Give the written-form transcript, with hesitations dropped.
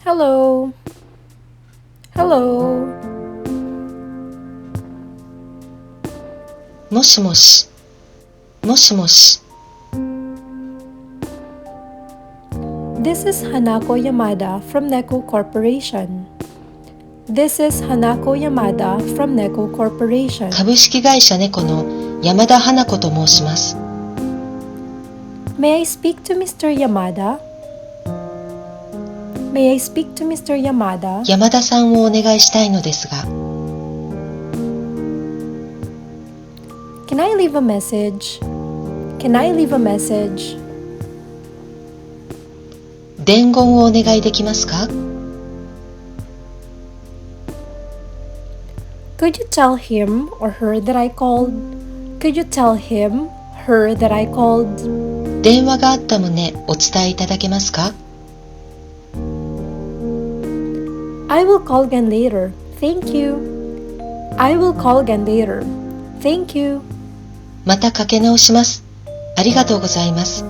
Hello. Hello. もしもし、もしもし。This is Hanako Yamada from Neko Corporation. This is Hanako Yamada from Neko Corporation. 株式会社猫の山田花子と申します。May I speak to Mr. Yamada? May I speak to Mr. Yamada? 山田さんをお願いしたいのですが。Can I leave a message? Can I leave a message? 伝言をお願いできますか？ Could you tell him or her that I called? Could you tell him, her that I called? 電話があった旨お伝えいただけますか？ I will call again later. Thank you. I will call again later. Thank you. またかけ直します。ありがとうございます。